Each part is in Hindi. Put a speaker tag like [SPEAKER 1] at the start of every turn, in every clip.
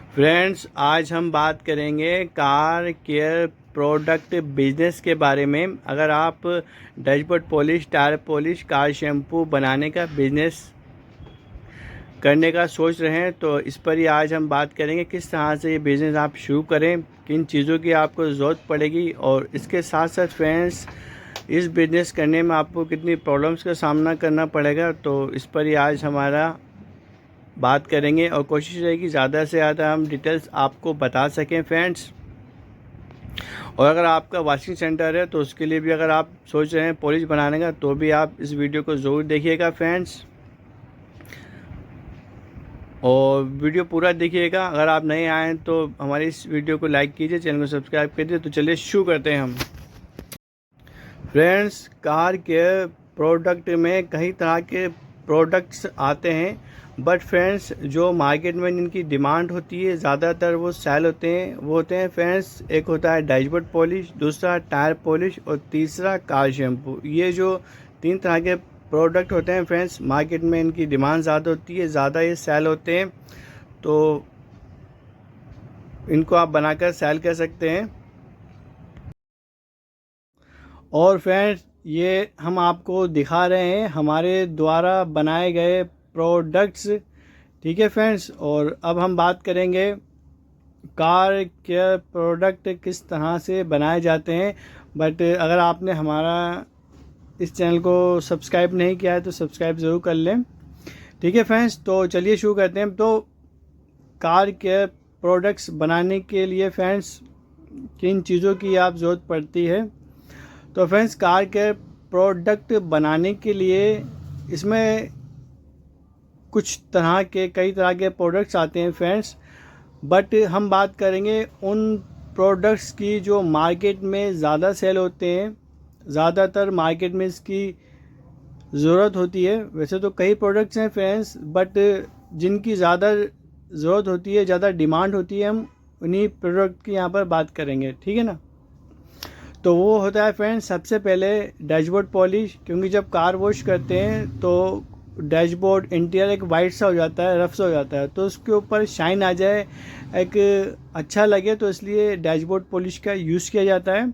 [SPEAKER 1] फ्रेंड्स, आज हम बात करेंगे कार केयर प्रोडक्ट बिजनेस के बारे में। अगर आप dashboard polish, tyre polish, car shampoo बनाने का बिजनेस करने का सोच रहे हैं तो इस पर ही आज हम बात करेंगे किस तरह से ये बिज़नेस आप शुरू करें, किन चीज़ों की आपको ज़रूरत पड़ेगी और इसके साथ साथ फ्रेंड्स इस बिज़नेस करने में आपको कितनी प्रॉब्लम्स का सामना करना पड़ेगा। तो इस पर ही आज हमारा बात करेंगे और कोशिश रहेगी ज़्यादा से ज़्यादा हम डिटेल्स आपको बता सकें फ्रेंड्स। और अगर आपका वॉशिंग सेंटर है तो उसके लिए भी अगर आप सोच रहे हैं पॉलिश बनाने का तो भी आप इस वीडियो को ज़रूर देखिएगा फ्रेंड्स, और वीडियो पूरा देखिएगा। अगर आप नए आए हैं तो हमारी इस वीडियो को लाइक कीजिए, चैनल को सब्सक्राइब कीजिए। तो चलिए शुरू करते हैं हम। फ्रेंड्स, कार के प्रोडक्ट में कई तरह के प्रोडक्ट्स आते हैं, बट फ्रेंड्स जो मार्केट में जिनकी डिमांड होती है ज़्यादातर वो सेल होते हैं, वो होते हैं फ्रेंड्स, एक होता है डैशबोर्ड पॉलिश, दूसरा टायर पॉलिश और तीसरा कार शैम्पू। ये जो 3 तरह के प्रोडक्ट होते हैं फ्रेंड्स, मार्केट में इनकी डिमांड ज़्यादा होती है, ज़्यादा ये सेल होते हैं, तो इनको आप बनाकर सेल कर सकते हैं। और फ्रेंड्स ये हम आपको दिखा रहे हैं हमारे द्वारा बनाए गए प्रोडक्ट्स, ठीक है फ्रेंड्स। और अब हम बात करेंगे कार केयर प्रोडक्ट किस तरह से बनाए जाते हैं। बट अगर आपने हमारा इस चैनल को सब्सक्राइब नहीं किया है तो सब्सक्राइब ज़रूर कर लें, ठीक है फ्रेंड्स। तो चलिए शुरू करते हैं। तो कार केयर प्रोडक्ट्स बनाने के लिए फ्रेंड्स किन चीज़ों की आप ज़रूरत पड़ती है। तो फ्रेंड्स कार केयर प्रोडक्ट बनाने के लिए इसमें कई तरह के प्रोडक्ट्स आते हैं फ्रेंड्स, बट हम बात करेंगे उन प्रोडक्ट्स की जो मार्केट में ज़्यादा सेल होते हैं, ज़्यादातर मार्केट में इसकी ज़रूरत होती है। वैसे तो कई प्रोडक्ट्स हैं फ्रेंड्स, बट जिनकी ज़्यादा ज़रूरत होती है, ज़्यादा डिमांड होती है, हम उन्हीं प्रोडक्ट की यहाँ पर बात करेंगे, ठीक है ना। तो वो होता है फ्रेंड्स सबसे पहले डैशबोर्ड पॉलिश, क्योंकि जब कार वॉश करते हैं तो डैशबोर्ड इंटीरियर एक वाइट सा हो जाता है, रफ सा हो जाता है, तो उसके ऊपर शाइन आ जाए, एक अच्छा लगे, तो इसलिए डैशबोर्ड पॉलिश का यूज़ किया जाता है।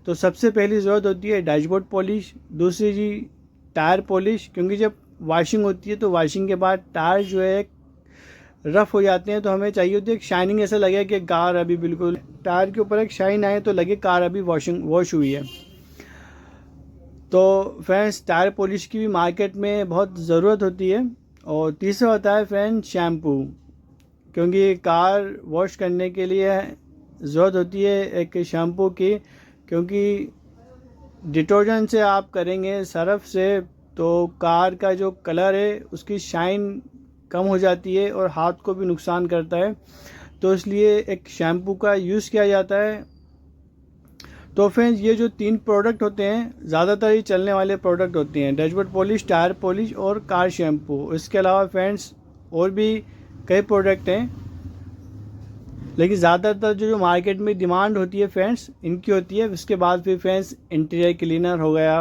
[SPEAKER 1] तो सबसे पहली ज़रूरत होती है डैशबोर्ड पॉलिश। दूसरी जी टायर पॉलिश, क्योंकि जब वॉशिंग होती है तो वॉशिंग के बाद टायर जो है रफ़ हो जाते हैं, तो हमें चाहिए होती है एक शाइनिंग, ऐसा लगे कि कार अभी बिल्कुल टायर के ऊपर एक शाइन आए तो लगे कार अभी वॉश हुई है। तो फ्रेंड्स टायर पॉलिश की भी मार्केट में बहुत ज़रूरत होती है। और तीसरा होता है फ्रेंड्स शैम्पू, क्योंकि कार वॉश करने के लिए ज़रूरत होती है एक शैम्पू की, क्योंकि डिटर्जेंट से आप करेंगे, सर्फ से, तो कार का जो कलर है उसकी शाइन कम हो जाती है और हाथ को भी नुकसान करता है, तो इसलिए एक शैम्पू का यूज़ किया जाता है। तो फ्रेंड्स ये जो 3 प्रोडक्ट होते हैं ज़्यादातर ही चलने वाले प्रोडक्ट होते हैं, डैशबोर्ड पॉलिश, टायर पॉलिश और कार शैम्पू। इसके अलावा फ्रेंड्स और भी कई प्रोडक्ट हैं, लेकिन ज़्यादातर जो मार्केट में डिमांड होती है फ्रेंड्स इनकी होती है। उसके बाद फिर फ्रेंड्स इंटीरियर क्लीनर हो गया,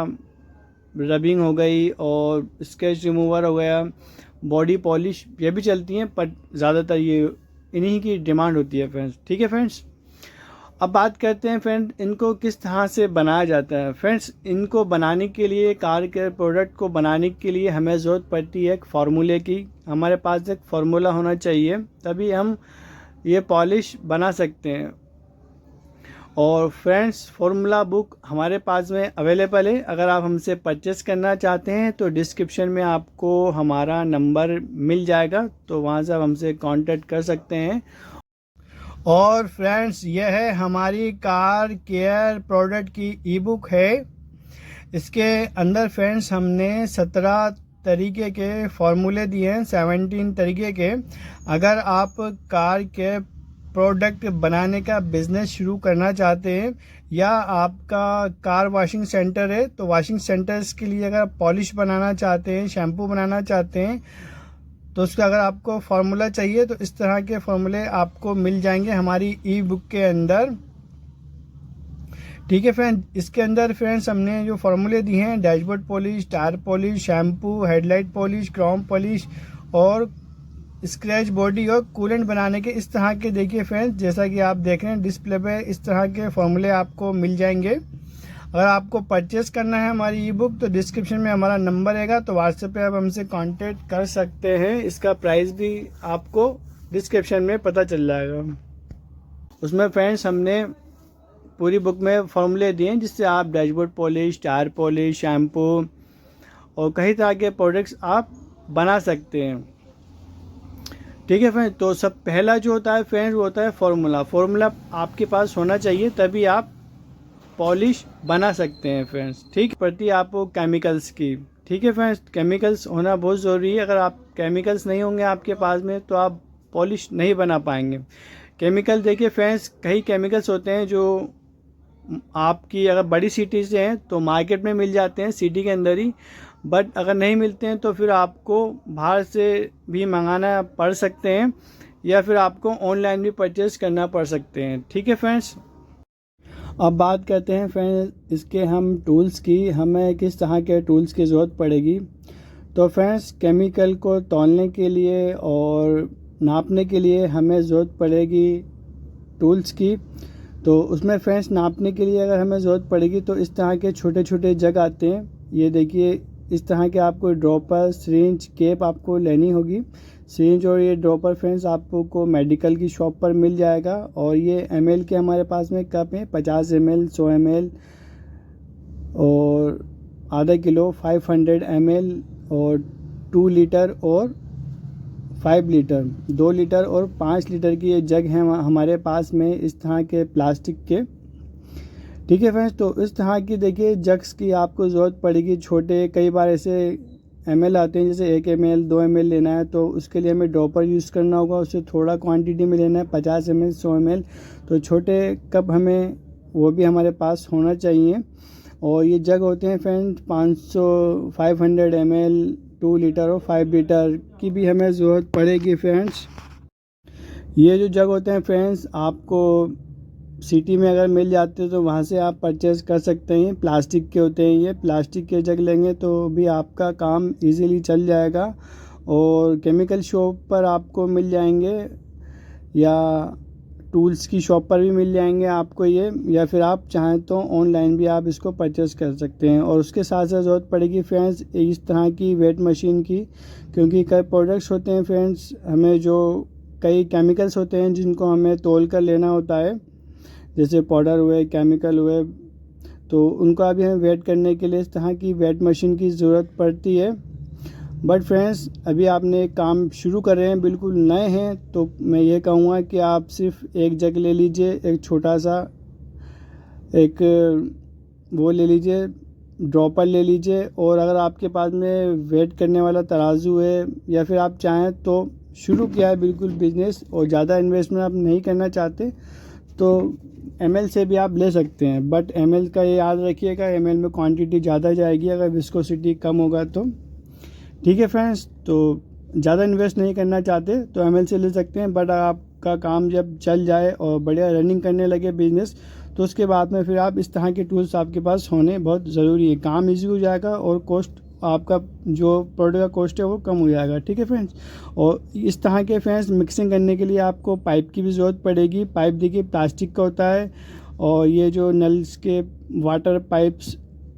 [SPEAKER 1] रबिंग हो गई और स्केच रिमूवर हो गया, बॉडी पॉलिश, ये भी चलती हैं, पर ज़्यादातर ये इन्हीं की डिमांड होती है फ्रेंड्स, ठीक है फ्रेंड्स। अब बात करते हैं फ्रेंड इनको किस तरह से बनाया जाता है। फ्रेंड्स इनको बनाने के लिए, कार के प्रोडक्ट को बनाने के लिए हमें ज़रूरत पड़ती है एक फार्मूले की। हमारे पास एक फार्मूला होना चाहिए, तभी हम ये पॉलिश बना सकते हैं। और फ्रेंड्स फार्मूला बुक हमारे पास में अवेलेबल है। अगर आप हमसे परचेस करना चाहते हैं तो डिस्क्रिप्शन में आपको हमारा नंबर मिल जाएगा, तो वहाँ से आप हमसे कांटेक्ट कर सकते हैं। और फ्रेंड्स यह है हमारी कार केयर प्रोडक्ट की ई बुक है। इसके अंदर फ्रेंड्स हमने 17 तरीके के फार्मूले दिए हैं, 17 तरीके के। अगर आप कार केयर प्रोडक्ट बनाने का बिज़नेस शुरू करना चाहते हैं, या आपका कार वॉशिंग सेंटर है तो वॉशिंग सेंटर्स के लिए अगर पॉलिश बनाना चाहते हैं, शैम्पू बनाना चाहते हैं, तो उसका अगर आपको फार्मूला चाहिए तो इस तरह के फार्मूले आपको मिल जाएंगे हमारी ई बुक के अंदर, ठीक है फ्रेंड। इसके अंदर फ्रेंड्स हमने जो फार्मूले दिए हैं, dashboard polish, tyre polish, shampoo, headlight polish, Chrome polish और स्क्रैच बॉडी और कूलेंट बनाने के इस तरह के देखिए फ्रेंड्स, जैसा कि आप देख रहे हैं डिस्प्ले पे इस तरह के फॉर्मूले आपको मिल जाएंगे। अगर आपको परचेस करना है हमारी ई बुक तो डिस्क्रिप्शन में हमारा नंबर रहेगा, तो व्हाट्सएप पे आप हमसे कांटेक्ट कर सकते हैं। इसका प्राइस भी आपको डिस्क्रिप्शन में पता चल जाएगा। उसमें फ्रेंड्स हमने पूरी बुक में फॉर्मूले दिए हैं जिससे आप dashboard polish, tyre polish, shampoo और कई तरह के प्रोडक्ट्स आप बना सकते हैं। ठीक है फ्रेंड्स, तो सब पहला जो होता है फ्रेंड्स वो होता है फार्मूला आपके पास होना चाहिए, तभी आप पॉलिश बना सकते हैं फ्रेंड्स। ठीक, प्रति आपको केमिकल्स की, ठीक है फ्रेंड्स, केमिकल्स होना बहुत ज़रूरी है। अगर आप केमिकल्स नहीं होंगे आपके पास में तो आप पॉलिश नहीं बना पाएंगे। केमिकल देखिए फ्रेंड्स, कई केमिकल्स होते हैं जो आपकी अगर बड़ी सिटी से हैं तो मार्केट में मिल जाते हैं सिटी के अंदर ही, बट अगर नहीं मिलते हैं तो फिर आपको बाहर से भी मंगाना पड़ सकते हैं या फिर आपको ऑनलाइन भी परचेज़ करना पड़ सकते हैं। ठीक है फ्रेंड्स, अब बात करते हैं फ्रेंड्स इसके हम टूल्स की, हमें किस तरह के टूल्स की ज़रूरत पड़ेगी। तो फ्रेंड्स केमिकल को तौलने के लिए और नापने के लिए हमें ज़रूरत पड़ेगी टूल्स की। तो उसमें फ्रेंड्स नापने के लिए अगर हमें ज़रूरत पड़ेगी तो इस तरह के छोटे छोटे जग आते हैं, ये देखिए इस तरह के आपको ड्रॉपर, सिरिंज, केप आपको लेनी होगी। सिरिंज और ये ड्रॉपर फ्रेंड्स आपको मेडिकल की शॉप पर मिल जाएगा। और ये ml के हमारे पास में कप हैं, 50 ml, 100 ml और आधा किलो, 500 ml और 2 लीटर और 5 लीटर, 2 लीटर और 5 लीटर की ये जग हैं हमारे पास में इस तरह के प्लास्टिक के। ठीक है फ्रेंड्स, तो इस तरह की देखिए जग्स की आपको ज़रूरत पड़ेगी। छोटे कई बार ऐसे ml आते हैं, जैसे 1 ml 2 ml लेना है तो उसके लिए हमें ड्रॉपर यूज़ करना होगा, उससे थोड़ा क्वांटिटी में लेना है, 50 ml 100 ml। तो छोटे कप हमें वो भी हमारे पास होना चाहिए। और ये जग होते हैं फ्रेंड्स 500 ml, 2 लीटर और 5 लीटर की भी हमें ज़रूरत पड़ेगी फ्रेंड्स। ये जो जग होते हैं फ्रेंड्स आपको सिटी में अगर मिल जाते हैं तो वहाँ से आप परचेज़ कर सकते हैं। प्लास्टिक के होते हैं, ये प्लास्टिक के जग लेंगे तो भी आपका काम इजीली चल जाएगा। और केमिकल शॉप पर आपको मिल जाएंगे या टूल्स की शॉप पर भी मिल जाएंगे आपको ये, या फिर आप चाहें तो ऑनलाइन भी आप इसको परचेज़ कर सकते हैं। और उसके साथ साथ ज़रूरत पड़ेगी फ्रेंड्स इस तरह की वेट मशीन की, क्योंकि कई प्रोडक्ट्स होते हैं फ्रेंड्स हमें जो कई केमिकल्स होते हैं जिनको हमें तौल कर लेना होता है, जैसे पाउडर हुए, केमिकल हुए, तो उनका भी हमें वेट करने के लिए इस तरह की वेट मशीन की ज़रूरत पड़ती है। बट फ्रेंड्स अभी आपने काम शुरू कर रहे हैं, बिल्कुल नए हैं, तो मैं ये कहूँगा कि आप सिर्फ एक जग ले लीजिए, एक छोटा सा एक वो ले लीजिए, ड्रॉपर ले लीजिए। और अगर आपके पास में वेट करने वाला तराजू है या फिर आप चाहें तो शुरू किया है बिल्कुल बिजनेस और ज़्यादा इन्वेस्टमेंट आप नहीं करना चाहते तो ml से भी आप ले सकते हैं। बट ml का ये याद रखिएगा, ml में क्वांटिटी ज़्यादा जाएगी अगर विस्कोसिटी कम होगा तो। ठीक है फ्रेंड्स, तो ज़्यादा इन्वेस्ट नहीं करना चाहते तो ml से ले सकते हैं। बट आपका काम जब चल जाए और बढ़िया रनिंग करने लगे बिजनेस तो उसके बाद में फिर आप इस तरह के टूल्स आपके पास होने बहुत ज़रूरी है। काम ईजी हो जाएगा और कॉस्ट आपका जो प्रोडक्ट का कॉस्ट है वो कम हो जाएगा। ठीक है फ्रेंड्स, और इस तरह के फ्रेंड्स मिक्सिंग करने के लिए आपको पाइप की भी ज़रूरत पड़ेगी। पाइप देखिए प्लास्टिक का होता है और ये जो नल्स के वाटर पाइप्स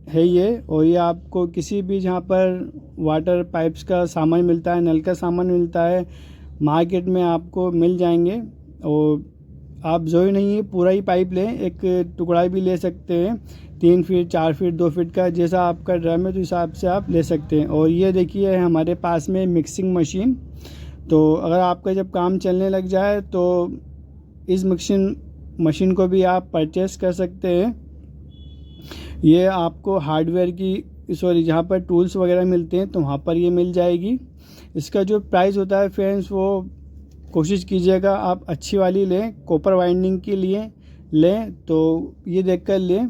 [SPEAKER 1] है ये, और ये आपको किसी भी जहाँ पर वाटर पाइप्स का सामान मिलता है, नल का सामान मिलता है, मार्केट में आपको मिल जाएंगे। और आप ज़रूरी नहीं है पूरा ही पाइप लें, एक टुकड़ा भी ले सकते हैं, 3 फीट 4 फीट 2 फीट का, जैसा आपका ड्रम है तो हिसाब से आप ले सकते हैं। और ये देखिए हमारे पास में मिक्सिंग मशीन, तो अगर आपका जब काम चलने लग जाए तो इस मिक्सिंग मशीन को भी आप परचेस कर सकते हैं। ये आपको हार्डवेयर की जहाँ पर टूल्स वगैरह मिलते हैं तो वहाँ पर ये मिल जाएगी। इसका जो प्राइस होता है फ्रेंड्स वो कोशिश कीजिएगा आप अच्छी वाली लें, कॉपर वाइंडिंग के लिए लें तो ये देखकर लें,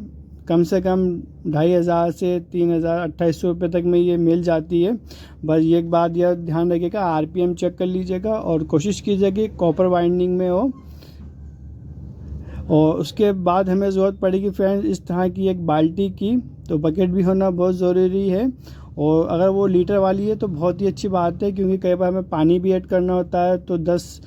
[SPEAKER 1] कम से कम 2500 से 3800 रुपये तक में ये मिल जाती है। बस एक बात यह ध्यान रखिएगा, RPM चेक कर लीजिएगा और कोशिश कीजिएगा कि कॉपर वाइंडिंग में हो। और उसके बाद हमें ज़रूरत पड़ेगी फ्रेंड्स इस तरह की एक बाल्टी की, तो बकेट भी होना बहुत ज़रूरी है। और अगर वो लीटर वाली है तो बहुत ही अच्छी बात है, क्योंकि कई बार हमें पानी भी ऐड करना होता है, तो 10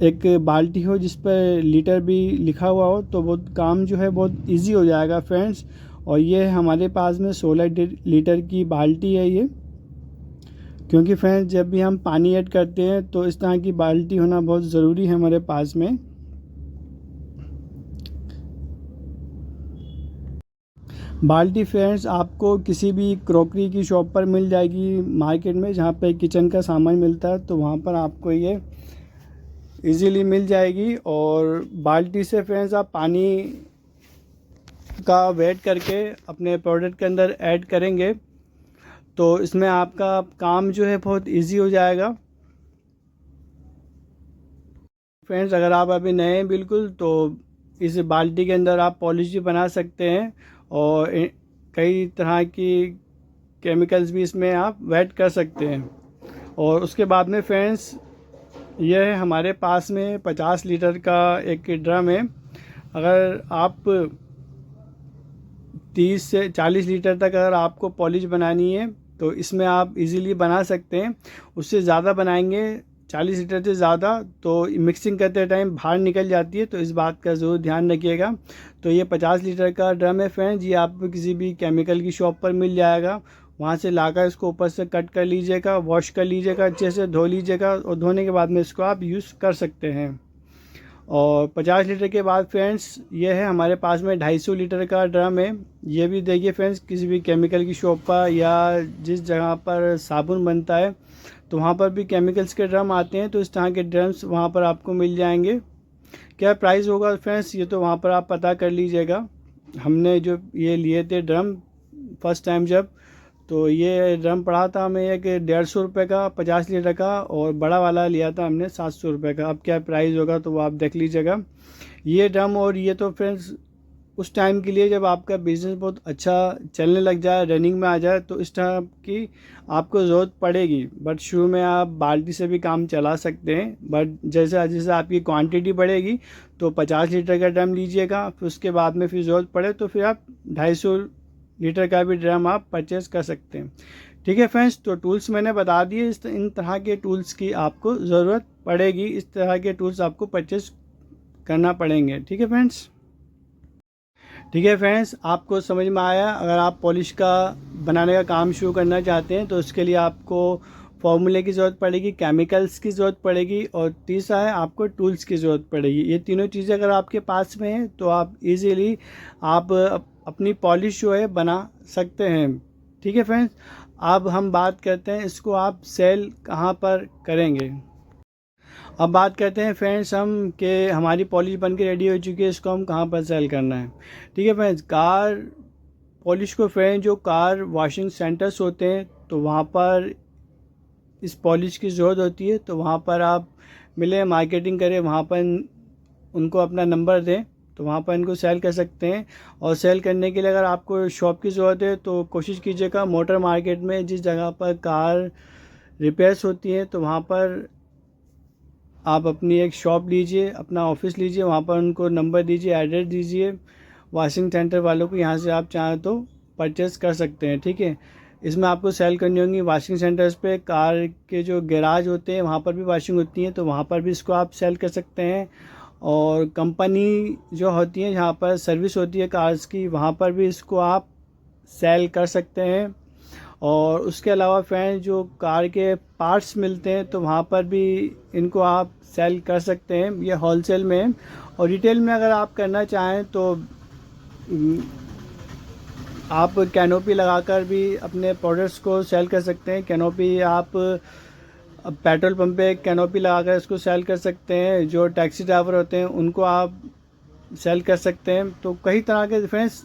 [SPEAKER 1] एक बाल्टी हो जिस पर लीटर भी लिखा हुआ हो तो वो काम जो है बहुत इजी हो जाएगा फ्रेंड्स। और ये हमारे पास में 16 लीटर की बाल्टी है ये, क्योंकि फ्रेंड्स जब भी हम पानी ऐड करते हैं तो इस तरह की बाल्टी होना बहुत ज़रूरी है हमारे पास में। बाल्टी फ्रेंड्स आपको किसी भी क्रॉकरी की शॉप पर मिल जाएगी मार्केट में, जहाँ पे किचन का सामान मिलता है, तो वहाँ पर आपको ये इजीली मिल जाएगी। और बाल्टी से फ्रेंड्स आप पानी का वेट करके अपने प्रोडक्ट के अंदर ऐड करेंगे तो इसमें आपका काम जो है बहुत इजी हो जाएगा। फ्रेंड्स अगर आप अभी नए हैं बिल्कुल, तो इस बाल्टी के अंदर आप पॉलिश भी बना सकते हैं और कई तरह की केमिकल्स भी इसमें आप ऐड कर सकते हैं। और उसके बाद में फ्रेंड्स यह है हमारे पास में 50 लीटर का एक ड्रम है। अगर आप 30 से 40 लीटर तक अगर आपको पॉलिश बनानी है तो इसमें आप इजीली बना सकते हैं। उससे ज़्यादा बनाएंगे 40 लीटर से ज़्यादा तो मिक्सिंग करते टाइम बाहर निकल जाती है, तो इस बात का ज़रूर ध्यान रखिएगा। तो ये 50 लीटर का ड्रम है फ्रेंड्स, ये आपको किसी भी केमिकल की शॉप पर मिल जाएगा। वहाँ से लाकर इसको ऊपर से कट कर लीजिएगा, वॉश कर लीजिएगा, अच्छे से धो लीजिएगा और धोने के बाद में इसको आप यूज़ कर सकते हैं। और 50 लीटर के बाद फ्रेंड्स ये है हमारे पास में 250 लीटर का ड्रम है। ये भी देखिए फ्रेंड्स, किसी भी केमिकल की शॉप पर या जिस जगह पर साबुन बनता है तो वहाँ पर भी केमिकल्स के ड्रम आते हैं, तो इस तरह के ड्रम्स वहाँ पर आपको मिल जाएंगे। क्या प्राइस होगा फ्रेंड्स ये तो वहाँ पर आप पता कर लीजिएगा। हमने जो ये लिए थे ड्रम फर्स्ट टाइम जब, तो ये ड्रम पड़ा था हमें एक 150 रुपये का 50 लीटर का, और बड़ा वाला लिया था हमने 700 रुपये का। अब क्या प्राइस होगा तो वो आप देख लीजिएगा। ये ड्रम और ये तो फ्रेंड्स उस टाइम के लिए जब आपका बिज़नेस बहुत अच्छा चलने लग जाए, रनिंग में आ जाए, तो इस तरह की आपको ज़रूरत पड़ेगी। बट शुरू में आप बाल्टी से भी काम चला सकते हैं, बट जैसे जैसे आपकी क्वांटिटी बढ़ेगी तो 50 लीटर का ड्रम लीजिएगा, फिर उसके बाद में फिर ज़रूरत पड़े तो फिर आप 250 लीटर का भी ड्रम आप परचेज़ कर सकते हैं। ठीक है फ्रेंड्स, तो टूल्स मैंने बता दिए। इन तरह के टूल्स की आपको ज़रूरत पड़ेगी, इस तरह के टूल्स आपको परचेज़ करना पड़ेंगे। ठीक है फ्रेंड्स। ठीक है फ्रेंड्स, आपको समझ में आया। अगर आप पॉलिश का बनाने का काम शुरू करना चाहते हैं तो उसके लिए आपको फॉर्मूले की ज़रूरत पड़ेगी, केमिकल्स की ज़रूरत पड़ेगी, और तीसरा है आपको टूल्स की ज़रूरत पड़ेगी। ये तीनों चीज़ें अगर आपके पास में हैं तो आप इजीली आप अपनी पॉलिश जो है बना सकते हैं। ठीक है फ्रेंड्स, अब हम बात करते हैं इसको आप सेल कहाँ पर करेंगे। अब बात करते हैं फ्रेंड्स हम कि हमारी पॉलिश बन के रेडी हो चुकी है, इसको हम कहाँ पर सेल करना है। ठीक है फ्रेंड्स, कार पॉलिश को फ्रेंड्स जो कार वॉशिंग सेंटर्स होते हैं तो वहाँ पर इस पॉलिश की ज़रूरत होती है, तो वहाँ पर आप मिले, मार्केटिंग करें, वहाँ पर उनको अपना नंबर दें तो वहाँ पर इनको सेल कर सकते हैं। और सेल करने के लिए अगर आपको शॉप की ज़रूरत है तो कोशिश कीजिएगा मोटर मार्केट में जिस जगह पर कार रिपेयर्स होती है तो वहाँ पर आप अपनी एक शॉप लीजिए, अपना ऑफिस लीजिए, वहाँ पर उनको नंबर दीजिए, एड्रेस दीजिए वॉशिंग सेंटर वालों को, यहाँ से आप चाहें तो परचेज़ कर सकते हैं। ठीक है, इसमें आपको सेल करनी होंगी वॉशिंग सेंटर्स पे। कार के जो गैराज होते हैं वहाँ पर भी वॉशिंग होती है तो वहाँ पर भी इसको आप सेल कर सकते हैं। और कंपनी जो होती है जहाँ पर सर्विस होती है कार्स की, वहाँ पर भी इसको आप सेल कर सकते हैं। और उसके अलावा फ्रेंड जो कार के पार्ट्स मिलते हैं तो वहाँ पर भी इनको आप सेल कर सकते हैं, ये होलसेल में। और रिटेल में अगर आप करना चाहें तो आप कैनोपी लगाकर भी अपने प्रोडक्ट्स को सेल कर सकते हैं। कैनोपी आप पेट्रोल पंप पे कैनोपी लगाकर इसको सेल कर सकते हैं। जो टैक्सी ड्राइवर होते हैं उनको आप सेल कर सकते हैं। तो कई तरह के फ्रेंड्स,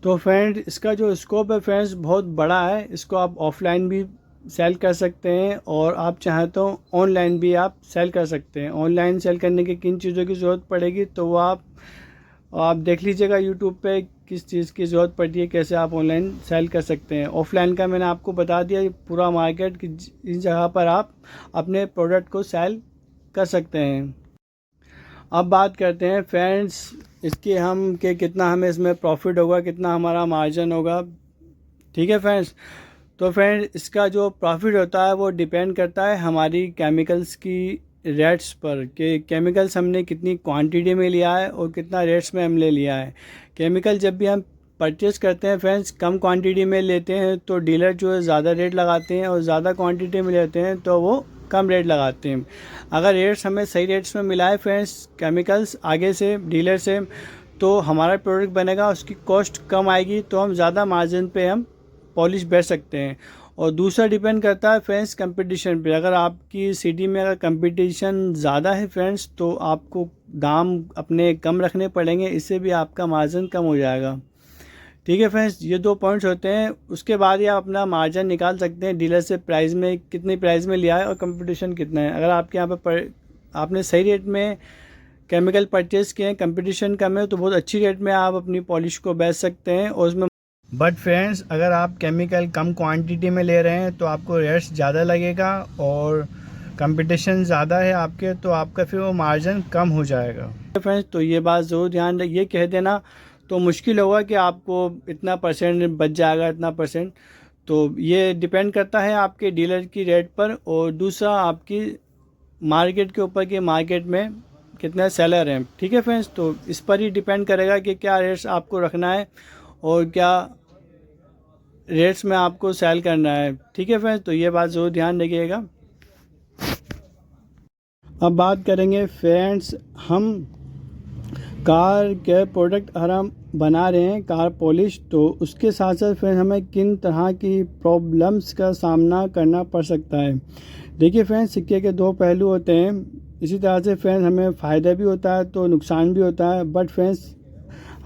[SPEAKER 1] तो फ्रेंड इसका जो स्कोप है फ्रेंड्स बहुत बड़ा है। इसको आप ऑफलाइन भी सेल कर सकते हैं और आप चाहें तो ऑनलाइन भी आप सेल कर सकते हैं। ऑनलाइन सेल करने की किन चीज़ों की ज़रूरत पड़ेगी तो वो आप देख लीजिएगा यूट्यूब पे किस चीज़ की ज़रूरत पड़ती है, कैसे आप ऑनलाइन सेल कर सकते हैं। ऑफलाइन का मैंने आपको बता दिया पूरा मार्केट कि इस जगह पर आप अपने प्रोडक्ट को सेल कर सकते हैं। अब बात करते हैं फ्रेंड्स इसकी हम कि कितना हमें इसमें प्रॉफिट होगा, कितना हमारा मार्जिन होगा। ठीक है फ्रेंड्स। तो फ्रेंड इसका जो प्रॉफिट होता है वो डिपेंड करता है हमारी केमिकल्स की रेट्स पर, कि केमिकल्स हमने कितनी क्वांटिटी में लिया है और कितना रेट्स में हम ले लिया है। केमिकल जब भी हम परचेज़ करते हैं फ्रेंड्स, कम क्वांटिटी में लेते हैं तो डीलर जो है ज़्यादा रेट लगाते हैं, और ज़्यादा क्वांटिटी में लेते हैं तो वो कम रेट लगाते हैं। अगर रेट्स हमें सही रेट्स में मिला है फ्रेंड्स केमिकल्स आगे से डीलर से, तो हमारा प्रोडक्ट बनेगा, उसकी कॉस्ट कम आएगी, तो हम ज़्यादा मार्जिन पे हम पॉलिश बेच सकते हैं। और दूसरा डिपेंड करता है फ्रेंड्स कंपटीशन पे। अगर आपकी सिटी में अगर कंपटीशन ज़्यादा है फ्रेंड्स, तो आपको दाम अपने कम रखने पड़ेंगे, इससे भी आपका मार्जिन कम हो जाएगा। ठीक है फ्रेंड्स, ये 2 पॉइंट्स होते हैं। उसके बाद ही आप अपना मार्जिन निकाल सकते हैं डीलर से, प्राइस में कितनी प्राइस में लिया है और कंपटीशन कितना है। अगर आपके यहाँ पर आपने सही रेट में केमिकल परचेज़ किए हैं, कंपटीशन कम है, तो बहुत अच्छी रेट में आप अपनी पॉलिश को बेच सकते हैं और उसमें। बट फ्रेंड्स अगर आप केमिकल कम क्वांटिटी में ले रहे हैं तो आपको रेट्स ज़्यादा लगेगा, और कंपटीशन ज़्यादा है आपके, तो आपका फिर वो मार्जिन कम हो जाएगा। फ्रेंड्स तो ये बात ज़रूर ध्यान ये कह देना, तो मुश्किल होगा कि आपको इतना परसेंट बच जाएगा, इतना परसेंट। तो ये डिपेंड करता है आपके डीलर की रेट पर, और दूसरा आपकी मार्केट के ऊपर कि मार्केट में कितने सेलर हैं। ठीक है फ्रेंड्स, तो इस पर ही डिपेंड करेगा कि क्या रेट्स आपको रखना है और क्या रेट्स में आपको सेल करना है। ठीक है फ्रेंड्स, तो ये बात ज़रूर ध्यान रखिएगा। अब बात करेंगे फ्रेंड्स, हम कार के प्रोडक्ट अगर हम बना रहे हैं कार पॉलिश, तो उसके साथ साथ फ्रेंड्स हमें किन तरह की प्रॉब्लम्स का सामना करना पड़ सकता है। देखिए फ्रेंड्स, सिक्के के 2 पहलू होते हैं। इसी तरह से फ्रेंड्स हमें फ़ायदा भी होता है तो नुकसान भी होता है। बट फ्रेंड्स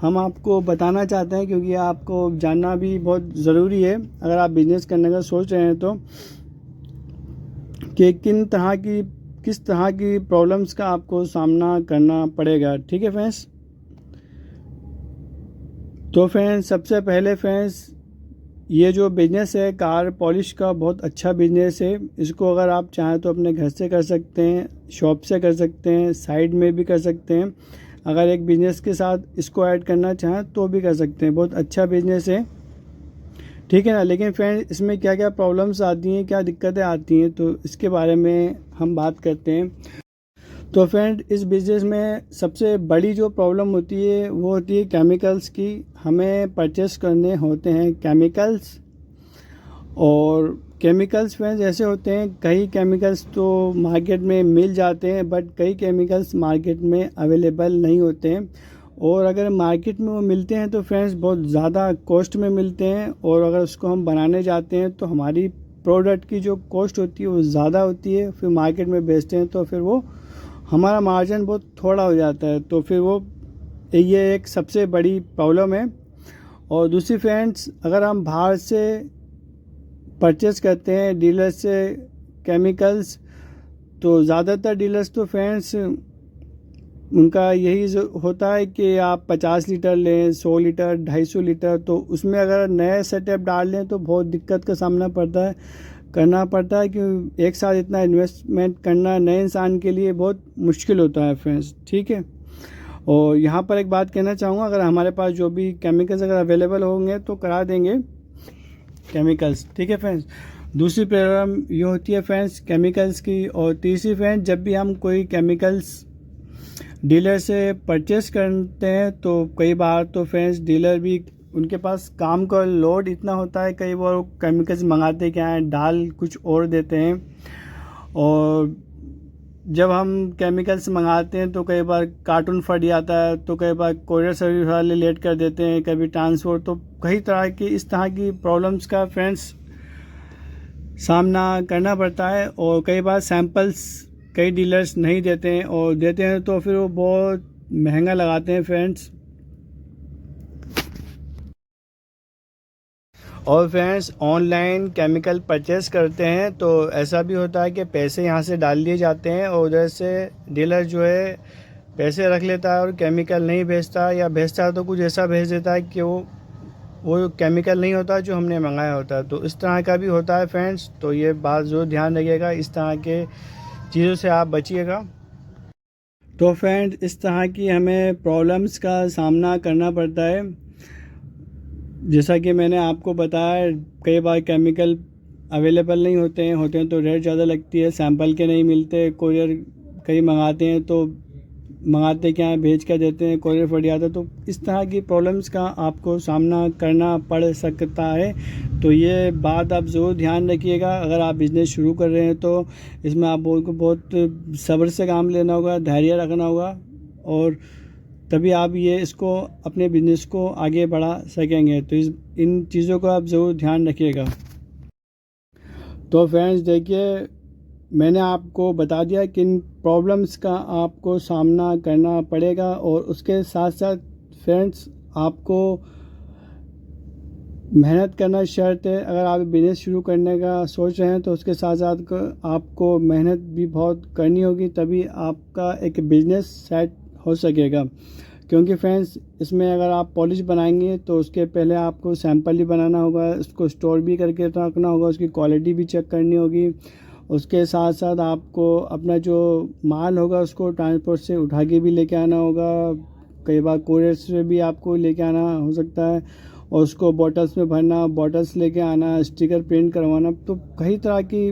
[SPEAKER 1] हम आपको बताना चाहते हैं, क्योंकि आपको जानना भी बहुत ज़रूरी है अगर आप बिज़नेस करने का सोच रहे हैं तो, कि किस तरह की प्रॉब्लम्स का आपको सामना करना पड़ेगा। ठीक है फ्रेंड्स, तो फ्रेंड्स सबसे पहले फ्रेंड्स ये जो बिज़नेस है कार पॉलिश का, बहुत अच्छा बिज़नेस है। इसको अगर आप चाहें तो अपने घर से कर सकते हैं, शॉप से कर सकते हैं, साइड में भी कर सकते हैं। अगर एक बिज़नेस के साथ इसको ऐड करना चाहें तो भी कर सकते हैं। बहुत अच्छा बिज़नेस है, ठीक है ना। लेकिन फ्रेंड इसमें क्या क्या प्रॉब्लम्स आती हैं, क्या दिक्कतें आती हैं, तो इसके बारे में हम बात करते हैं। तो फ्रेंड इस बिज़नेस में सबसे बड़ी जो प्रॉब्लम होती है वो होती है केमिकल्स की। हमें परचेस करने होते हैं केमिकल्स, और केमिकल्स फ्रेंड्स ऐसे होते हैं, कई केमिकल्स तो मार्केट में मिल जाते हैं, बट कई केमिकल्स मार्केट में अवेलेबल नहीं होते हैं। और अगर मार्केट में वो मिलते हैं तो फ्रेंड्स बहुत ज़्यादा कॉस्ट में मिलते हैं, और अगर उसको हम बनाने जाते हैं तो हमारी प्रोडक्ट की जो कॉस्ट होती है वो ज़्यादा होती है। फिर मार्केट में बेचते हैं तो फिर वो हमारा मार्जिन बहुत थोड़ा हो जाता है, तो फिर वो ये एक सबसे बड़ी प्रॉब्लम है। और दूसरी फ्रेंड्स, अगर हम बाहर से परचेस करते हैं डीलर से केमिकल्स, तो ज़्यादातर डीलर्स तो फ्रेंड्स उनका यही होता है कि आप 50 लीटर लें, 100 लीटर, 250 लीटर, तो उसमें अगर नए सेटअप डाल लें तो बहुत दिक्कत का सामना करना पड़ता है, कि एक साथ इतना इन्वेस्टमेंट करना नए इंसान के लिए बहुत मुश्किल होता है फ्रेंड्स। ठीक है, और यहाँ पर एक बात कहना चाहूँगा, अगर हमारे पास जो भी केमिकल्स अगर अवेलेबल होंगे तो करा देंगे केमिकल्स। ठीक है फ्रेंड्स, दूसरी प्रॉब्लम ये होती है फ्रेंड्स केमिकल्स की। और तीसरी फ्रेंड्स, जब भी हम कोई केमिकल्स डीलर से परचेस करते हैं तो कई बार तो फ्रेंड्स डीलर भी उनके पास काम का लोड इतना होता है, कई बार केमिकल्स मंगाते क्या हैं, डाल कुछ और देते हैं। और जब हम केमिकल्स मंगाते हैं तो कई बार कार्टून फट जाता है, तो कई बार कोरियर सर्विस वाले लेट कर देते हैं, कभी ट्रांसपोर्ट, तो कई तरह की इस तरह की प्रॉब्लम्स का फ्रेंड्स सामना करना पड़ता है। और कई बार सैंपल्स कई डीलर्स नहीं देते हैं, और देते हैं तो फिर वो बहुत महंगा लगाते हैं फ्रेंड्स। और फ्रेंड्स ऑनलाइन केमिकल परचेस करते हैं तो ऐसा भी होता है कि पैसे यहाँ से डाल दिए जाते हैं, और उधर से डीलर जो है पैसे रख लेता है और केमिकल नहीं भेजता, या भेजता है तो कुछ ऐसा भेज देता है कि वो केमिकल नहीं होता जो हमने मंगाया होता है। तो इस तरह का भी होता है फ्रेंड्स, तो ये बात ज़रूर ध्यान रखिएगा, इस तरह के चीज़ों से आप बचिएगा। तो फ्रेंड्स इस तरह की हमें प्रॉब्लम्स का सामना करना पड़ता है। जैसा कि मैंने आपको बताया, कई बार केमिकल अवेलेबल नहीं होते हैं तो रेट ज़्यादा लगती है, सैंपल के नहीं मिलते, कोरियर कहीं मंगाते हैं तो मंगाते क्या है, भेज कर देते हैं, कोरियर फट जाता है। तो इस तरह की प्रॉब्लम्स का आपको सामना करना पड़ सकता है। तो ये बात आप ज़रूर ध्यान रखिएगा। अगर आप बिज़नेस शुरू कर रहे हैं तो इसमें आप को बहुत सब्र से काम लेना होगा, धैर्य रखना होगा, और तभी आप इसको अपने बिज़नेस को आगे बढ़ा सकेंगे। तो इन चीज़ों को आप ज़रूर ध्यान रखिएगा। तो फ्रेंड्स देखिए, मैंने आपको बता दिया किन प्रॉब्लम्स का आपको सामना करना पड़ेगा, और उसके साथ साथ फ्रेंड्स आपको मेहनत करना शर्त है। अगर आप बिज़नेस शुरू करने का सोच रहे हैं तो उसके साथ साथ आपको मेहनत भी बहुत करनी होगी, तभी आपका एक बिज़नेस सेट हो सकेगा। क्योंकि फ्रेंड्स इसमें अगर आप पॉलिश बनाएंगे तो उसके पहले आपको सैंपल ही बनाना होगा, उसको स्टोर भी करके रखना होगा, उसकी क्वालिटी भी चेक करनी होगी। उसके साथ साथ आपको अपना जो माल होगा उसको ट्रांसपोर्ट से उठा के भी लेके आना होगा, कई बार कोरियर से भी आपको लेके आना हो सकता है, और उसको बॉटल्स में भरना, बॉटल्स लेके आना, स्टिकर प्रिंट करवाना। तो कई तरह की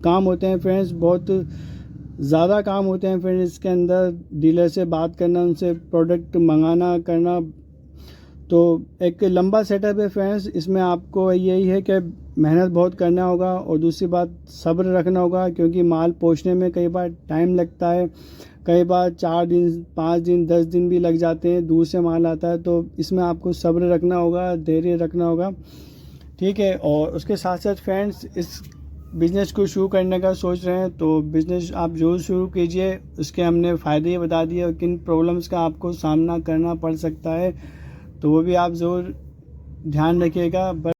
[SPEAKER 1] काम होते हैं फ्रेंड्स, बहुत ज़्यादा काम होते हैं फ्रेंड्स इसके अंदर। डीलर से बात करना, उनसे प्रोडक्ट मंगाना करना, तो एक लंबा सेटअप है फ्रेंड्स। इसमें आपको यही है कि मेहनत बहुत करना होगा, और दूसरी बात सब्र रखना होगा, क्योंकि माल पहुंचने में कई बार टाइम लगता है, कई बार 4 दिन 5 दिन 10 दिन भी लग जाते हैं, दूर से माल आता है। तो इसमें आपको सब्र रखना होगा, धैर्य रखना होगा, ठीक है। और उसके साथ साथ फ्रेंड्स इस बिज़नेस को शुरू करने का सोच रहे हैं तो बिज़नेस आप ज़रूर शुरू कीजिए। उसके हमने फ़ायदे बता दिए और किन प्रॉब्लम्स का आपको सामना करना पड़ सकता है, तो वो भी आप ज़रूर ध्यान रखिएगा। बस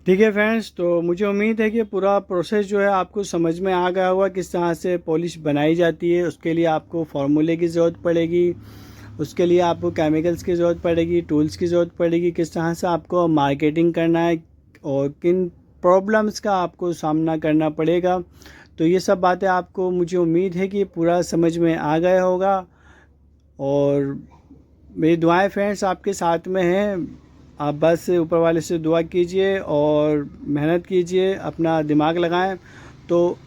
[SPEAKER 1] ठीक है फ्रेंड्स, तो मुझे उम्मीद है कि पूरा प्रोसेस जो है आपको समझ में आ गया होगा, किस तरह से पॉलिश बनाई जाती है। उसके लिए आपको फार्मूले की ज़रूरत पड़ेगी, उसके लिए आपको केमिकल्स की ज़रूरत पड़ेगी, टूल्स की ज़रूरत पड़ेगी, किस तरह से आपको मार्केटिंग करना है, और किन प्रॉब्लम्स का आपको सामना करना पड़ेगा। तो ये सब बातें आपको, मुझे उम्मीद है कि पूरा समझ में आ गया होगा। और मेरी दुआएं फ्रेंड्स आपके साथ में हैं। आप बस ऊपर वाले से दुआ कीजिए और मेहनत कीजिए, अपना दिमाग लगाएं, तो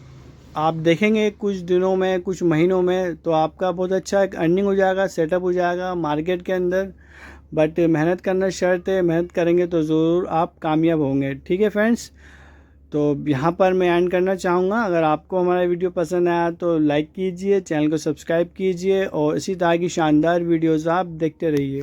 [SPEAKER 1] आप देखेंगे कुछ दिनों में, कुछ महीनों में, तो आपका बहुत अच्छा एक अर्निंग हो जाएगा, सेटअप हो जाएगा मार्केट के अंदर। बट मेहनत करना शर्त है, मेहनत करेंगे तो ज़रूर आप कामयाब होंगे, ठीक है फ्रेंड्स। तो यहाँ पर मैं एंड करना चाहूँगा। अगर आपको हमारा वीडियो पसंद आया तो लाइक कीजिए, चैनल को सब्सक्राइब कीजिए, और इसी तरह की शानदार वीडियोज़ आप देखते रहिए।